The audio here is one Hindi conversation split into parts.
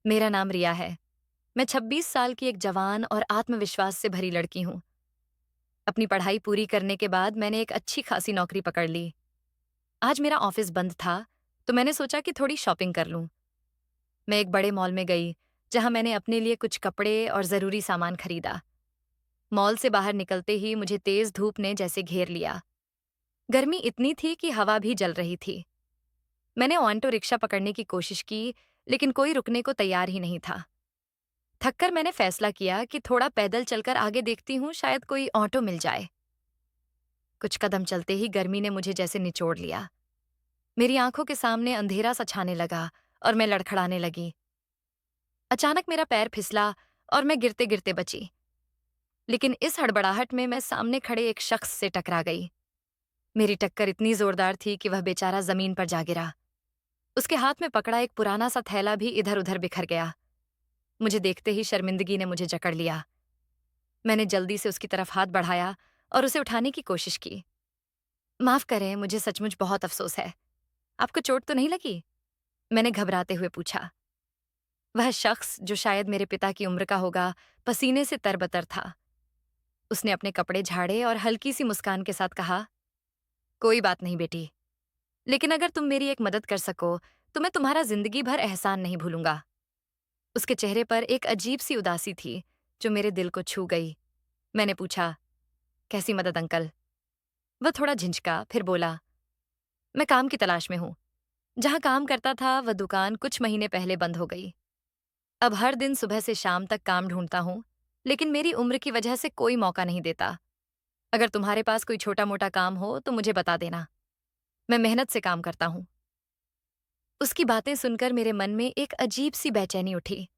मेरा नाम रिया है। मैं 26 साल की एक जवान और आत्मविश्वास से भरी लड़की हूँ। अपनी पढ़ाई पूरी करने के बाद मैंने एक अच्छी खासी नौकरी पकड़ ली। आज मेरा ऑफिस बंद था, तो मैंने सोचा कि थोड़ी शॉपिंग कर लूँ। मैं एक बड़े मॉल में गई, जहाँ मैंने अपने लिए कुछ कपड़े और ज़रूरी सामान खरीदा। मॉल से बाहर निकलते ही मुझे तेज़ धूप ने जैसे घेर लिया। गर्मी इतनी थी कि हवा भी जल रही थी। मैंने ऑटो रिक्शा पकड़ने की कोशिश की, लेकिन कोई रुकने को तैयार ही नहीं था। थककर मैंने फैसला किया कि थोड़ा पैदल चलकर आगे देखती हूँ, शायद कोई ऑटो मिल जाए। कुछ कदम चलते ही गर्मी ने मुझे जैसे निचोड़ लिया। मेरी आंखों के सामने अंधेरा सा छाने लगा और मैं लड़खड़ाने लगी। अचानक मेरा पैर फिसला और मैं गिरते गिरते बची। लेकिन इस हड़बड़ाहट में मैं सामने खड़े एक शख्स से टकरा गई। मेरी टक्कर इतनी जोरदार थी कि वह बेचारा जमीन पर जा गिरा। उसके हाथ में पकड़ा एक पुराना सा थैला भी इधर उधर बिखर गया। मुझे देखते ही शर्मिंदगी ने मुझे जकड़ लिया। मैंने जल्दी से उसकी तरफ हाथ बढ़ाया और उसे उठाने की कोशिश की। माफ करें, मुझे सचमुच बहुत अफसोस है। आपको चोट तो नहीं लगी? मैंने घबराते हुए पूछा। वह शख्स, जो शायद मेरे पिता की उम्र का होगा, पसीने से तरबतर था। उसने अपने कपड़े झाड़े और हल्की सी मुस्कान के साथ कहा, कोई बात नहीं बेटी, लेकिन अगर तुम मेरी एक मदद कर सको तो मैं तुम्हारा जिंदगी भर एहसान नहीं भूलूंगा। उसके चेहरे पर एक अजीब सी उदासी थी, जो मेरे दिल को छू गई। मैंने पूछा, कैसी मदद अंकल? वह थोड़ा झिंझका, फिर बोला, मैं काम की तलाश में हूं। जहां काम करता था वह दुकान कुछ महीने पहले बंद हो गई। अब हर दिन सुबह से शाम तक काम ढूंढता हूं, लेकिन मेरी उम्र की वजह से कोई मौका नहीं देता। अगर तुम्हारे पास कोई छोटा मोटा काम हो तो मुझे बता देना। मैं मेहनत से काम करता हूं। उसकी बातें सुनकर मेरे मन में एक अजीब सी बेचैनी उठी।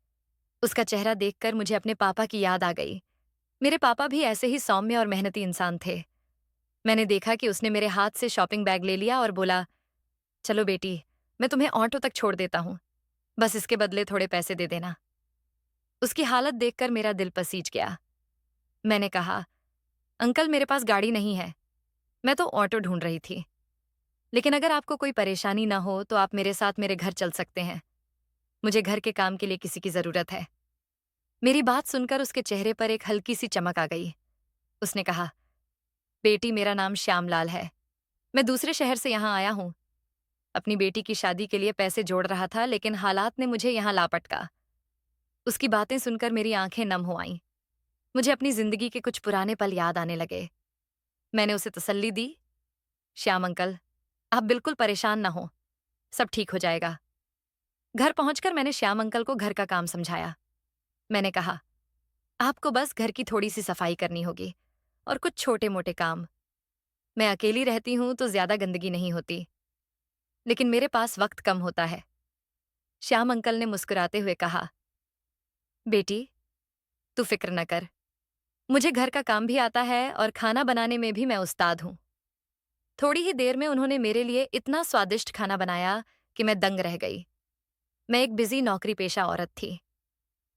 उसका चेहरा देखकर मुझे अपने पापा की याद आ गई। मेरे पापा भी ऐसे ही सौम्य और मेहनती इंसान थे। मैंने देखा कि उसने मेरे हाथ से शॉपिंग बैग ले लिया और बोला, चलो बेटी, मैं तुम्हें ऑटो तक छोड़ देता हूँ। बस इसके बदले थोड़े पैसे दे देना। उसकी हालत देखकर मेरा दिल पसीज गया। मैंने कहा, अंकल मेरे पास गाड़ी नहीं है। मैं तो ऑटो ढूंढ रही थी। लेकिन अगर आपको कोई परेशानी ना हो तो आप मेरे साथ मेरे घर चल सकते हैं। मुझे घर के काम के लिए किसी की जरूरत है। मेरी बात सुनकर उसके चेहरे पर एक हल्की सी चमक आ गई। उसने कहा, बेटी मेरा नाम श्यामलाल है। मैं दूसरे शहर से यहाँ आया हूँ। अपनी बेटी की शादी के लिए पैसे जोड़ रहा था, लेकिन हालात ने मुझे यहाँ ला पटका। उसकी बातें सुनकर मेरी आंखें नम हो आईं। मुझे अपनी जिंदगी के कुछ पुराने पल याद आने लगे। मैंने उसे तसल्ली दी, श्याम अंकल, आप बिल्कुल परेशान ना हो, सब ठीक हो जाएगा। घर पहुंचकर मैंने श्याम अंकल को घर का काम समझाया। मैंने कहा, आपको बस घर की थोड़ी सी सफाई करनी होगी और कुछ छोटे मोटे काम। मैं अकेली रहती हूं तो ज्यादा गंदगी नहीं होती, लेकिन मेरे पास वक्त कम होता है। श्याम अंकल ने मुस्कुराते हुए कहा, बेटी तू फिक्र न कर, मुझे घर का काम भी आता है और खाना बनाने में भी मैं उस्ताद हूं। थोड़ी ही देर में उन्होंने मेरे लिए इतना स्वादिष्ट खाना बनाया कि मैं दंग रह गई। मैं एक बिजी नौकरी पेशा औरत थी।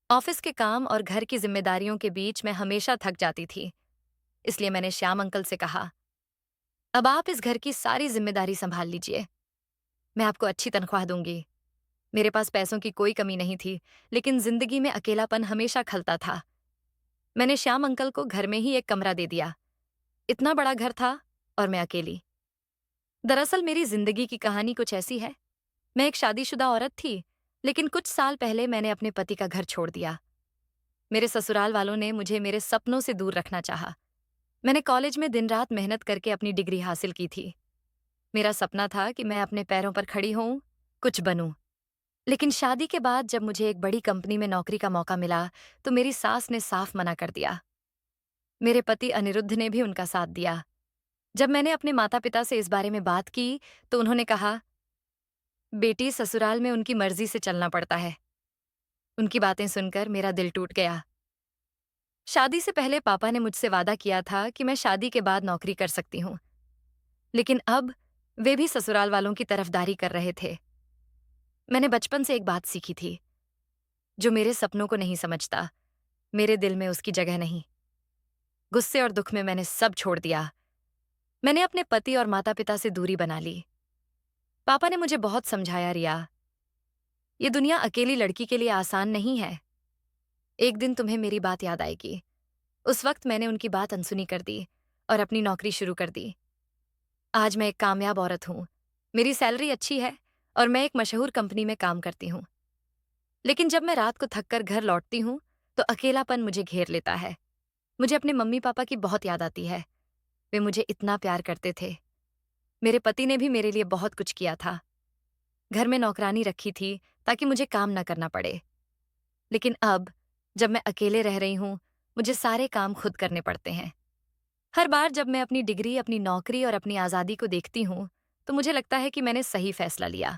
ऑफिस के काम और घर की जिम्मेदारियों के बीच मैं हमेशा थक जाती थी। इसलिए मैंने श्याम अंकल से कहा, अब आप इस घर की सारी जिम्मेदारी संभाल लीजिए। मैं आपको अच्छी तनख्वाह दूंगी। मेरे पास पैसों की कोई कमी नहीं थी, लेकिन जिंदगी में अकेलापन हमेशा खलता था। मैंने श्याम अंकल को घर में ही एक कमरा दे दिया। इतना बड़ा घर था और मैं अकेली। दरअसल मेरी जिंदगी की कहानी कुछ ऐसी है। मैं एक शादीशुदा औरत थी, लेकिन कुछ साल पहले मैंने अपने पति का घर छोड़ दिया। मेरे ससुराल वालों ने मुझे मेरे सपनों से दूर रखना चाहा। मैंने कॉलेज में दिन रात मेहनत करके अपनी डिग्री हासिल की थी। मेरा सपना था कि मैं अपने पैरों पर खड़ी होऊं, कुछ बनूं। लेकिन शादी के बाद जब मुझे एक बड़ी कंपनी में नौकरी का मौका मिला, तो मेरी सास ने साफ मना कर दिया। मेरे पति अनिरुद्ध ने भी उनका साथ दिया। जब मैंने अपने माता पिता से इस बारे में बात की, तो उन्होंने कहा, बेटी ससुराल में उनकी मर्जी से चलना पड़ता है। उनकी बातें सुनकर मेरा दिल टूट गया। शादी से पहले पापा ने मुझसे वादा किया था कि मैं शादी के बाद नौकरी कर सकती हूँ, लेकिन अब वे भी ससुराल वालों की तरफदारी कर रहे थे। मैंने बचपन से एक बात सीखी थी, जो मेरे सपनों को नहीं समझता, मेरे दिल में उसकी जगह नहीं। गुस्से और दुख में मैंने सब छोड़ दिया। मैंने अपने पति और माता पिता से दूरी बना ली। पापा ने मुझे बहुत समझाया, रिया, ये दुनिया अकेली लड़की के लिए आसान नहीं है। एक दिन तुम्हें मेरी बात याद आएगी। उस वक्त मैंने उनकी बात अनसुनी कर दी और अपनी नौकरी शुरू कर दी। आज मैं एक कामयाब औरत हूँ। मेरी सैलरी अच्छी है और मैं एक मशहूर कंपनी में काम करती हूँ। लेकिन जब मैं रात को थक कर घर लौटती हूँ, तो अकेलापन मुझे घेर लेता है। मुझे अपने मम्मी पापा की बहुत याद आती है। वे मुझे इतना प्यार करते थे। मेरे पति ने भी मेरे लिए बहुत कुछ किया था। घर में नौकरानी रखी थी ताकि मुझे काम न करना पड़े। लेकिन अब जब मैं अकेले रह रही हूँ, मुझे सारे काम खुद करने पड़ते हैं। हर बार जब मैं अपनी डिग्री, अपनी नौकरी और अपनी आज़ादी को देखती हूँ, तो मुझे लगता है कि मैंने सही फैसला लिया।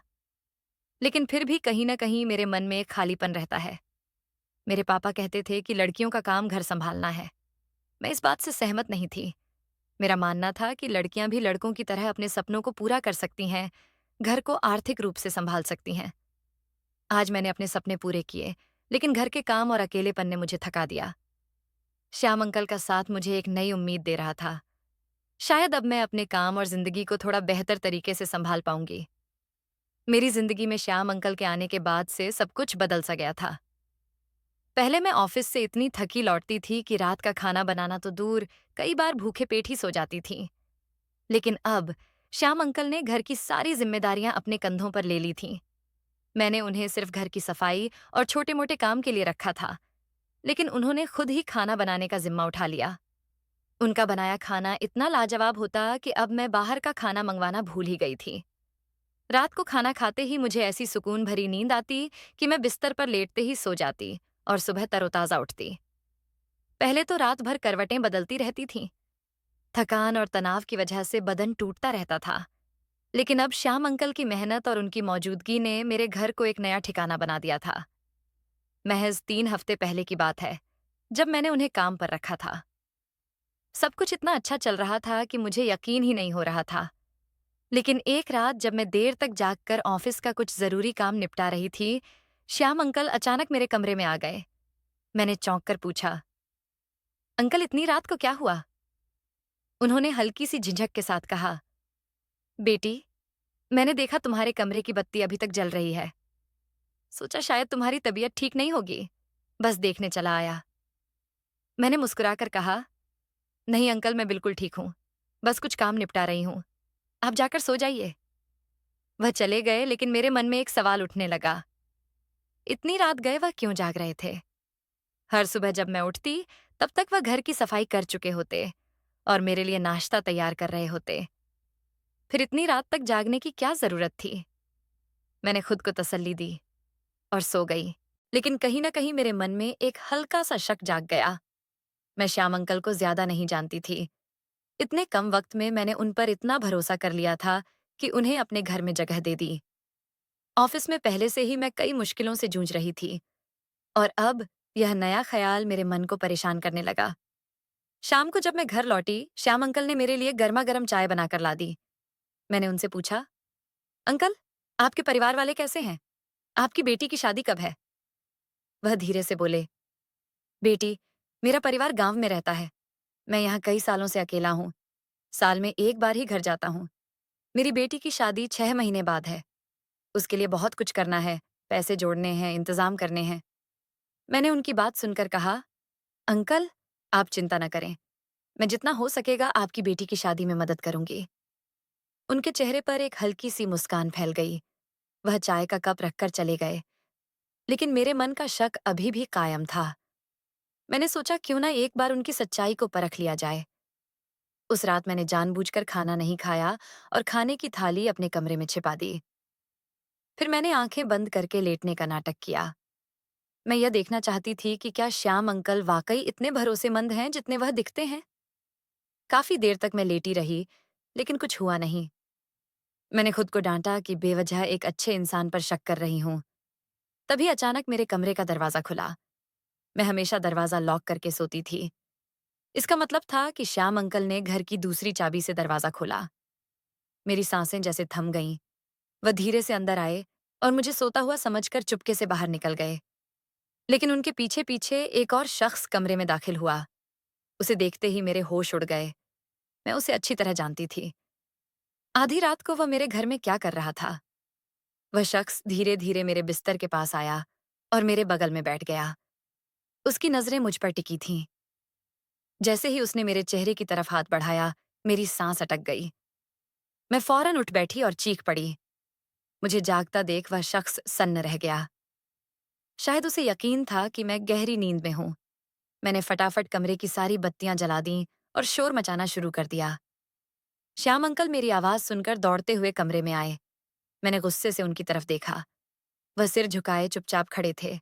लेकिन फिर भी कहीं न कहीं मेरे मन में एक खालीपन रहता है। मेरे पापा कहते थे कि लड़कियों का काम घर संभालना है। मैं इस बात से सहमत नहीं थी। मेरा मानना था कि लड़कियां भी लड़कों की तरह अपने सपनों को पूरा कर सकती हैं, घर को आर्थिक रूप से संभाल सकती हैं। आज मैंने अपने सपने पूरे किए, लेकिन घर के काम और अकेलेपन ने मुझे थका दिया। श्याम अंकल का साथ मुझे एक नई उम्मीद दे रहा था। शायद अब मैं अपने काम और जिंदगी को थोड़ा बेहतर तरीके से संभाल पाऊंगी। मेरी जिंदगी में श्याम अंकल के आने के बाद से सब कुछ बदल सा गया था। पहले मैं ऑफिस से इतनी थकी लौटती थी कि रात का खाना बनाना तो दूर, कई बार भूखे पेट ही सो जाती थी। लेकिन अब श्याम अंकल ने घर की सारी जिम्मेदारियां अपने कंधों पर ले ली थीं। मैंने उन्हें सिर्फ घर की सफाई और छोटे-मोटे काम के लिए रखा था, लेकिन उन्होंने खुद ही खाना बनाने का जिम्मा उठा लिया। उनका बनाया खाना इतना लाजवाब होता कि अब मैं बाहर का खाना मंगवाना भूल ही गई थी। रात को खाना खाते ही मुझे ऐसी सुकून भरी नींद आती कि मैं बिस्तर पर लेटते ही सो जाती और सुबह तरोताजा उठती। पहले तो रात भर करवटें बदलती रहती थीं। थकान और तनाव की वजह से बदन टूटता रहता था। लेकिन अब श्याम अंकल की मेहनत और उनकी मौजूदगी ने मेरे घर को एक नया ठिकाना बना दिया था। महज 3 हफ्ते पहले की बात है, जब मैंने उन्हें काम पर रखा था। सब कुछ इतना अच्छा चल रहा था कि मुझे यकीन ही नहीं हो रहा था। लेकिन एक रात जब मैं देर तक जागकर ऑफिस का कुछ जरूरी काम निपटा रही थी, श्याम अंकल अचानक मेरे कमरे में आ गए। मैंने चौंक कर पूछा, अंकल इतनी रात को क्या हुआ? उन्होंने हल्की सी झिझक के साथ कहा, बेटी, मैंने देखा तुम्हारे कमरे की बत्ती अभी तक जल रही है। सोचा शायद तुम्हारी तबीयत ठीक नहीं होगी, बस देखने चला आया। मैंने मुस्कुराकर कहा, नहीं अंकल, मैं बिल्कुल ठीक हूँ, बस कुछ काम निपटा रही हूँ, आप जाकर सो जाइए। वह चले गए, लेकिन मेरे मन में एक सवाल उठने लगा। इतनी रात गए वह क्यों जाग रहे थे? हर सुबह जब मैं उठती, तब तक वह घर की सफाई कर चुके होते और मेरे लिए नाश्ता तैयार कर रहे होते। फिर इतनी रात तक जागने की क्या जरूरत थी? मैंने खुद को तसल्ली दी और सो गई। लेकिन कहीं न कहीं मेरे मन में एक हल्का सा शक जाग गया। मैं श्याम अंकल को ज्यादा नहीं जानती थी। इतने कम वक्त में मैंने उन पर इतना भरोसा कर लिया था कि उन्हें अपने घर में जगह दे दी। ऑफिस में पहले से ही मैं कई मुश्किलों से जूझ रही थी और अब यह नया ख्याल मेरे मन को परेशान करने लगा। शाम को जब मैं घर लौटी, श्याम अंकल ने मेरे लिए गर्मा गर्म चाय बनाकर ला दी। मैंने उनसे पूछा, अंकल, आपके परिवार वाले कैसे हैं? आपकी बेटी की शादी कब है? वह धीरे से बोले, बेटी, मेरा परिवार गांव में रहता है। मैं यहाँ कई सालों से अकेला हूँ। साल में एक बार ही घर जाता हूँ। मेरी बेटी की शादी 6 महीने बाद है। उसके लिए बहुत कुछ करना है, पैसे जोड़ने हैं, इंतजाम करने हैं। मैंने उनकी बात सुनकर कहा, अंकल, आप चिंता न करें। मैं जितना हो सकेगा आपकी बेटी की शादी में मदद करूंगी। उनके चेहरे पर एक हल्की सी मुस्कान फैल गई। वह चाय का कप रखकर चले गए, लेकिन मेरे मन का शक अभी भी कायम था। मैंने सोचा क्यों ना एक बार उनकी सच्चाई को परख लिया जाए। उस रात मैंने जानबूझकर खाना नहीं खाया और खाने की थाली अपने कमरे में छिपा दी। फिर मैंने आंखें बंद करके लेटने का नाटक किया। मैं यह देखना चाहती थी कि क्या श्याम अंकल वाकई इतने भरोसेमंद हैं जितने वह दिखते हैं। काफी देर तक मैं लेटी रही, लेकिन कुछ हुआ नहीं। मैंने खुद को डांटा कि बेवजह एक अच्छे इंसान पर शक कर रही हूँ। तभी अचानक मेरे कमरे का दरवाजा खुला। मैं हमेशा दरवाजा लॉक करके सोती थी। इसका मतलब था कि श्याम अंकल ने घर की दूसरी चाबी से दरवाजा खोला। मेरी सांसें जैसे थम गईं। वह धीरे से अंदर आए और मुझे सोता हुआ समझकर चुपके से बाहर निकल गए। लेकिन उनके पीछे पीछे एक और शख्स कमरे में दाखिल हुआ। उसे देखते ही मेरे होश उड़ गए। मैं उसे अच्छी तरह जानती थी। आधी रात को वह मेरे घर में क्या कर रहा था? वह शख्स धीरे धीरे मेरे बिस्तर के पास आया और मेरे बगल में बैठ गया। उसकी नजरें मुझ पर टिकी थीं। जैसे ही उसने मेरे चेहरे की तरफ हाथ बढ़ाया, मेरी सांस अटक गई। मैं फौरन उठ बैठी और चीख पड़ी। मुझे जागता देख वह शख्स सन्न रह गया। शायद उसे यकीन था कि मैं गहरी नींद में हूं। मैंने फटाफट कमरे की सारी बत्तियां जला दी और शोर मचाना शुरू कर दिया। श्याम अंकल मेरी आवाज सुनकर दौड़ते हुए कमरे में आए। मैंने गुस्से से उनकी तरफ देखा। वह सिर झुकाए चुपचाप खड़े थे।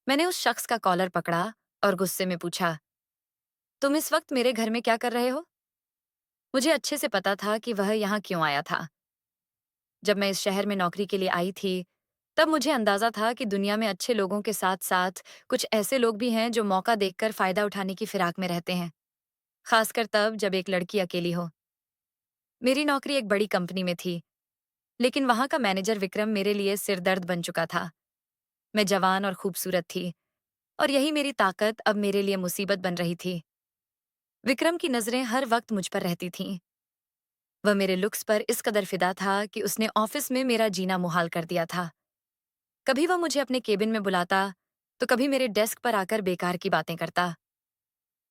मैंने उस शख्स का कॉलर पकड़ा और गुस्से में पूछा, तुम इस वक्त मेरे घर में क्या कर रहे हो? मुझे अच्छे से पता था कि वह यहाँ क्यों आया था। जब मैं इस शहर में नौकरी के लिए आई थी, तब मुझे अंदाजा था कि दुनिया में अच्छे लोगों के साथ साथ कुछ ऐसे लोग भी हैं जो मौका देखकर फायदा उठाने की फिराक में रहते हैं, खासकर तब जब एक लड़की अकेली हो। मेरी नौकरी एक बड़ी कंपनी में थी, लेकिन वहां का मैनेजर विक्रम मेरे लिए सिरदर्द बन चुका था। मैं जवान और खूबसूरत थी, और यही मेरी ताकत अब मेरे लिए मुसीबत बन रही थी। विक्रम की नजरें हर वक्त मुझ पर रहती थीं। वह मेरे लुक्स पर इस कदर फिदा था कि उसने ऑफिस में मेरा जीना मुहाल कर दिया था। कभी वह मुझे अपने केबिन में बुलाता, तो कभी मेरे डेस्क पर आकर बेकार की बातें करता।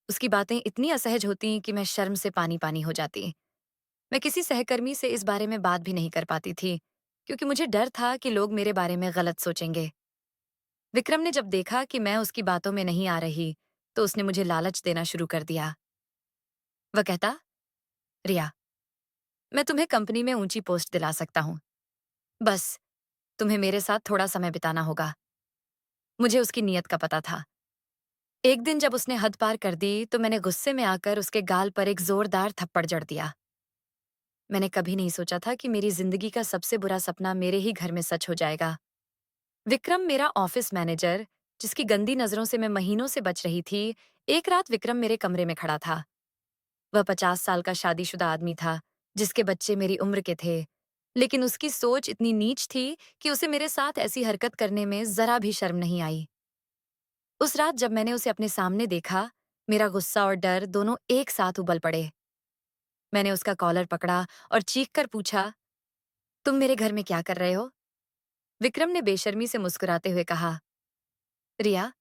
उसकी बातें इतनी असहज होती कि मैं शर्म से पानी पानी हो जाती। मैं किसी सहकर्मी से इस बारे में बात भी नहीं कर पाती थी, क्योंकि मुझे डर था कि लोग मेरे बारे में गलत सोचेंगे। विक्रम ने जब देखा कि मैं उसकी बातों में नहीं आ रही, तो उसने मुझे लालच देना शुरू कर दिया। वह कहता, रिया, मैं तुम्हें कंपनी में ऊंची पोस्ट दिला सकता हूँ। बस तुम्हें मेरे साथ थोड़ा समय बिताना होगा। मुझे उसकी नीयत का पता था। एक दिन जब उसने हद पार कर दी, तो मैंने गुस्से में आकर उसके गाल पर एक जोरदार थप्पड़ जड़ दिया। मैंने कभी नहीं सोचा था कि मेरी जिंदगी का सबसे बुरा सपना मेरे ही घर में सच हो जाएगा। विक्रम मेरा ऑफिस मैनेजर, जिसकी गंदी नजरों से मैं महीनों से बच रही थी, एक रात विक्रम मेरे कमरे में खड़ा था। वह 50 साल का शादीशुदा आदमी था, जिसके बच्चे मेरी उम्र के थे, लेकिन उसकी सोच इतनी नीच थी कि उसे मेरे साथ ऐसी हरकत करने में जरा भी शर्म नहीं आई। उस रात जब मैंने उसे अपने सामने देखा, मेरा गुस्सा और डर दोनों एक साथ उबल पड़े। मैंने उसका कॉलर पकड़ा और चीख कर पूछा, तुम मेरे घर में क्या कर रहे हो? विक्रम ने बेशर्मी से मुस्कुराते हुए कहा, रिया,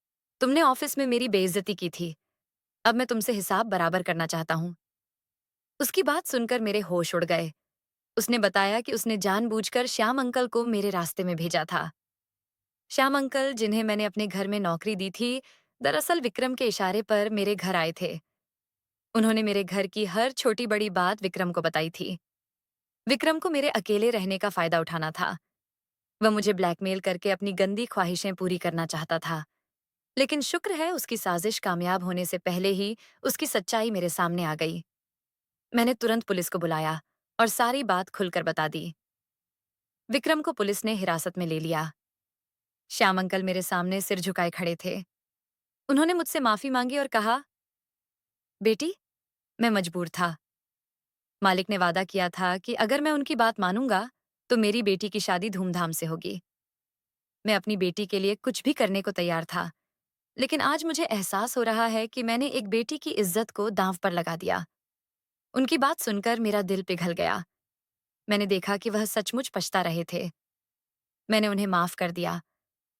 तुमने ऑफिस में मेरी बेइज्जती की थी। अब मैं तुमसे हिसाब बराबर करना चाहता हूँ। उसकी बात सुनकर मेरे होश उड़ गए। उसने बताया कि उसने जानबूझकर श्याम अंकल को मेरे रास्ते में भेजा था। श्याम अंकल, जिन्हें मैंने अपने घर में नौकरी दी थी, दरअसल विक्रम के इशारे पर मेरे घर आए थे। उन्होंने मेरे घर की हर छोटी बड़ी बात विक्रम को बताई थी। विक्रम को मेरे अकेले रहने का फायदा उठाना था। वह मुझे ब्लैकमेल करके अपनी गंदी ख्वाहिशें पूरी करना चाहता था। लेकिन शुक्र है, उसकी साजिश कामयाब होने से पहले ही उसकी सच्चाई मेरे सामने आ गई। मैंने तुरंत पुलिस को बुलाया और सारी बात खुलकर बता दी। विक्रम को पुलिस ने हिरासत में ले लिया। श्याम अंकल मेरे सामने सिर झुकाए खड़े थे। उन्होंने मुझसे माफी मांगी और कहा, बेटी, मैं मजबूर था। मालिक ने वादा किया था कि अगर मैं उनकी बात मानूंगा, तो मेरी बेटी की शादी धूमधाम से होगी। मैं अपनी बेटी के लिए कुछ भी करने को तैयार था, लेकिन आज मुझे एहसास हो रहा है कि मैंने एक बेटी की इज्जत को दांव पर लगा दिया। उनकी बात सुनकर मेरा दिल पिघल गया। मैंने देखा कि वह सचमुच पछता रहे थे। मैंने उन्हें माफ कर दिया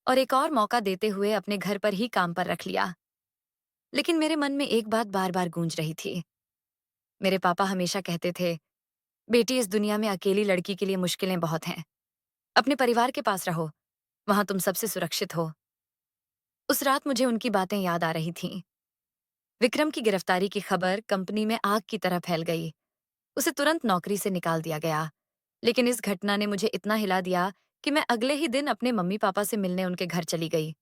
और एक और मौका देते हुए अपने घर पर ही काम पर रख लिया। लेकिन मेरे मन में एक बात बार बार गूंज रही थी। मेरे पापा हमेशा कहते थे, बेटी, इस दुनिया में अकेली लड़की के लिए मुश्किलें बहुत हैं। अपने परिवार के पास रहो, वहां तुम सबसे सुरक्षित हो। उस रात मुझे उनकी बातें याद आ रही थीं। विक्रम की गिरफ्तारी की खबर कंपनी में आग की तरह फैल गई। उसे तुरंत नौकरी से निकाल दिया गया। लेकिन इस घटना ने मुझे इतना हिला दिया कि मैं अगले ही दिन अपने मम्मी पापा से मिलने उनके घर चली गई।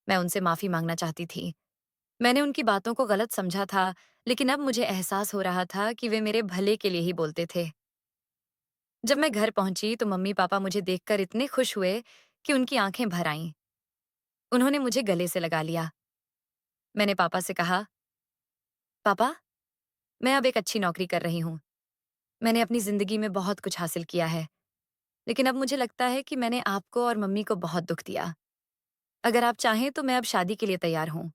मैं उनसे माफी मांगना चाहती थी। मैंने उनकी बातों को गलत समझा था, लेकिन अब मुझे एहसास हो रहा था कि वे मेरे भले के लिए ही बोलते थे। जब मैं घर पहुंची, तो मम्मी पापा मुझे देखकर इतने खुश हुए कि उनकी आंखें भर आईं। उन्होंने मुझे गले से लगा लिया। मैंने पापा से कहा, पापा, मैं अब एक अच्छी नौकरी कर रही हूँ। मैंने अपनी जिंदगी में बहुत कुछ हासिल किया है, लेकिन अब मुझे लगता है कि मैंने आपको और मम्मी को बहुत दुख दिया। अगर आप चाहें तो मैं अब शादी के लिए तैयार हूँ।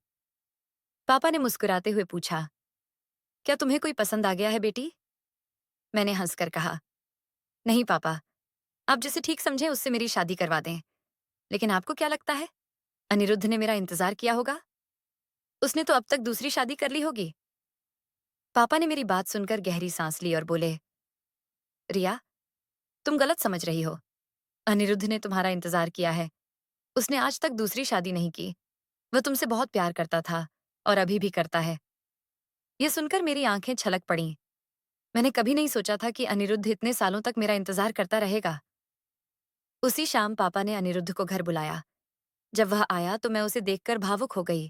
पापा ने मुस्कुराते हुए पूछा, क्या तुम्हें कोई पसंद आ गया है बेटी? मैंने हंसकर कहा, नहीं पापा, आप जिसे ठीक समझें उससे मेरी शादी करवा दें। लेकिन आपको क्या लगता है? अनिरुद्ध ने मेरा इंतज़ार किया होगा? उसने तो अब तक दूसरी शादी कर ली होगी। पापा ने मेरी बात सुनकर गहरी सांस ली और बोले, रिया, तुम गलत समझ रही हो। अनिरुद्ध ने तुम्हारा इंतज़ार किया है। उसने आज तक दूसरी शादी नहीं की। वह तुमसे बहुत प्यार करता था और अभी भी करता है। ये सुनकर मेरी आंखें छलक पड़ीं। मैंने कभी नहीं सोचा था कि अनिरुद्ध इतने सालों तक मेरा इंतज़ार करता रहेगा। उसी शाम पापा ने अनिरुद्ध को घर बुलाया। जब वह आया तो मैं उसे देखकर भावुक हो गई।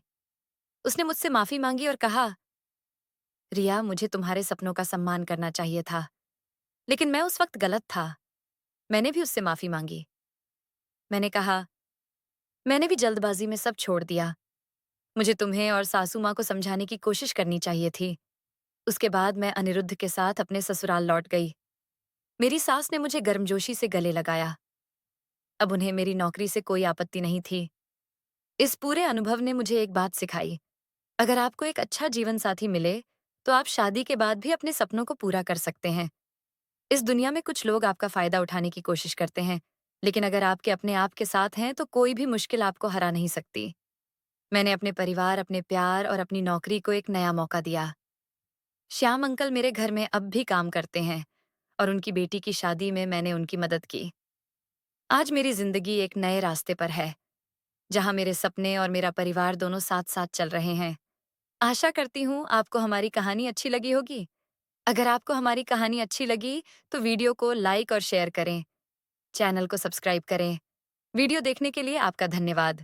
उसने मुझसे माफ़ी मांगी और कहा, रिया, मुझे तुम्हारे सपनों का सम्मान करना चाहिए था, लेकिन मैं उस वक्त गलत था। मैंने भी उससे माफ़ी मांगी। मैंने कहा, मैंने भी जल्दबाजी में सब छोड़ दिया। मुझे तुम्हें और सासू माँ को समझाने की कोशिश करनी चाहिए थी। उसके बाद मैं अनिरुद्ध के साथ अपने ससुराल लौट गई। मेरी सास ने मुझे गर्मजोशी से गले लगाया। अब उन्हें मेरी नौकरी से कोई आपत्ति नहीं थी। इस पूरे अनुभव ने मुझे एक बात सिखाई। अगर आपको एक अच्छा जीवन साथी मिले, तो आप शादी के बाद भी अपने सपनों को पूरा कर सकते हैं। इस दुनिया में कुछ लोग आपका फायदा उठाने की कोशिश करते हैं, लेकिन अगर आपके अपने आप के साथ हैं, तो कोई भी मुश्किल आपको हरा नहीं सकती। मैंने अपने परिवार, अपने प्यार और अपनी नौकरी को एक नया मौका दिया। श्याम अंकल मेरे घर में अब भी काम करते हैं और उनकी बेटी की शादी में मैंने उनकी मदद की। आज मेरी जिंदगी एक नए रास्ते पर है, जहां मेरे सपने और मेरा परिवार दोनों साथ साथ चल रहे हैं। आशा करती हूँ आपको हमारी कहानी अच्छी लगी होगी। अगर आपको हमारी कहानी अच्छी लगी, तो वीडियो को लाइक और शेयर करें। चैनल को सब्सक्राइब करें। वीडियो देखने के लिए आपका धन्यवाद।